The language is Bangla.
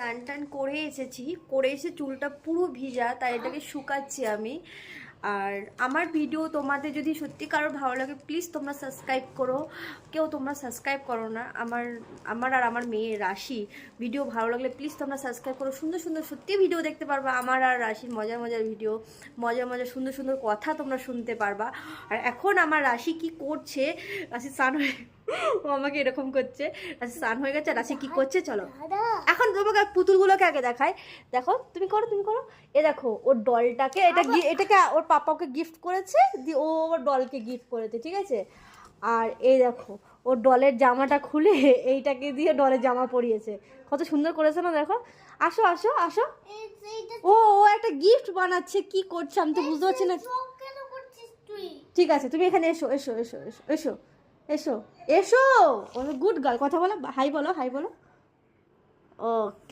টান টান করে এসেছি, করে এসে চুলটা পুরো ভিজা, তাই এটাকে শুকাচ্ছি আমি। আর আমার ভিডিও তোমাদের যদি সত্যি কারোর ভালো লাগে প্লিজ তোমরা সাবস্ক্রাইব করো। কেউ তোমরা সাবস্ক্রাইব করো না। আমার আমার আর আমার মেয়ে রাশি ভিডিও ভালো লাগলে প্লিজ তোমরা সাবস্ক্রাইব করো। সুন্দর সুন্দর সত্যি ভিডিও দেখতে পারবা, আমার আর রাশির মজার মজার ভিডিও, মজার মজার সুন্দর সুন্দর কথা তোমরা শুনতে পারবা। আর এখন আমার রাশি কি করছে, রাশি স্নান হয়ে ও আমাকে এরকম করছে, রাশি স্নান হয়ে গেছে, রাশি কি করছে চলো এখন তোমাকে পুতুলগুলোকে আগে দেখায়। দেখো তুমি করো, তুমি করো। এ দেখো ওর ডলটাকে, এটাকে ওর পাপাকে গিফট করেছে, দিয়ে ও ওর ডলকে গিফট করেছে, ঠিক আছে। আর এই দেখো ওর ডলের জামাটা খুলে এইটাকে দিয়ে ডলের জামা পরিয়েছে, কত সুন্দর করেছে না দেখো। আসো আসো আসো। ও ও একটা গিফট বানাচ্ছে, কি করছে আমি তো বুঝতে পারছি না। ঠিক আছে তুমি এখানে এসো এসো এসো এসো এসো এসো এসো। গুড গার্ল, কথা বলো, হাই বলো, হাই বলো। ওকে।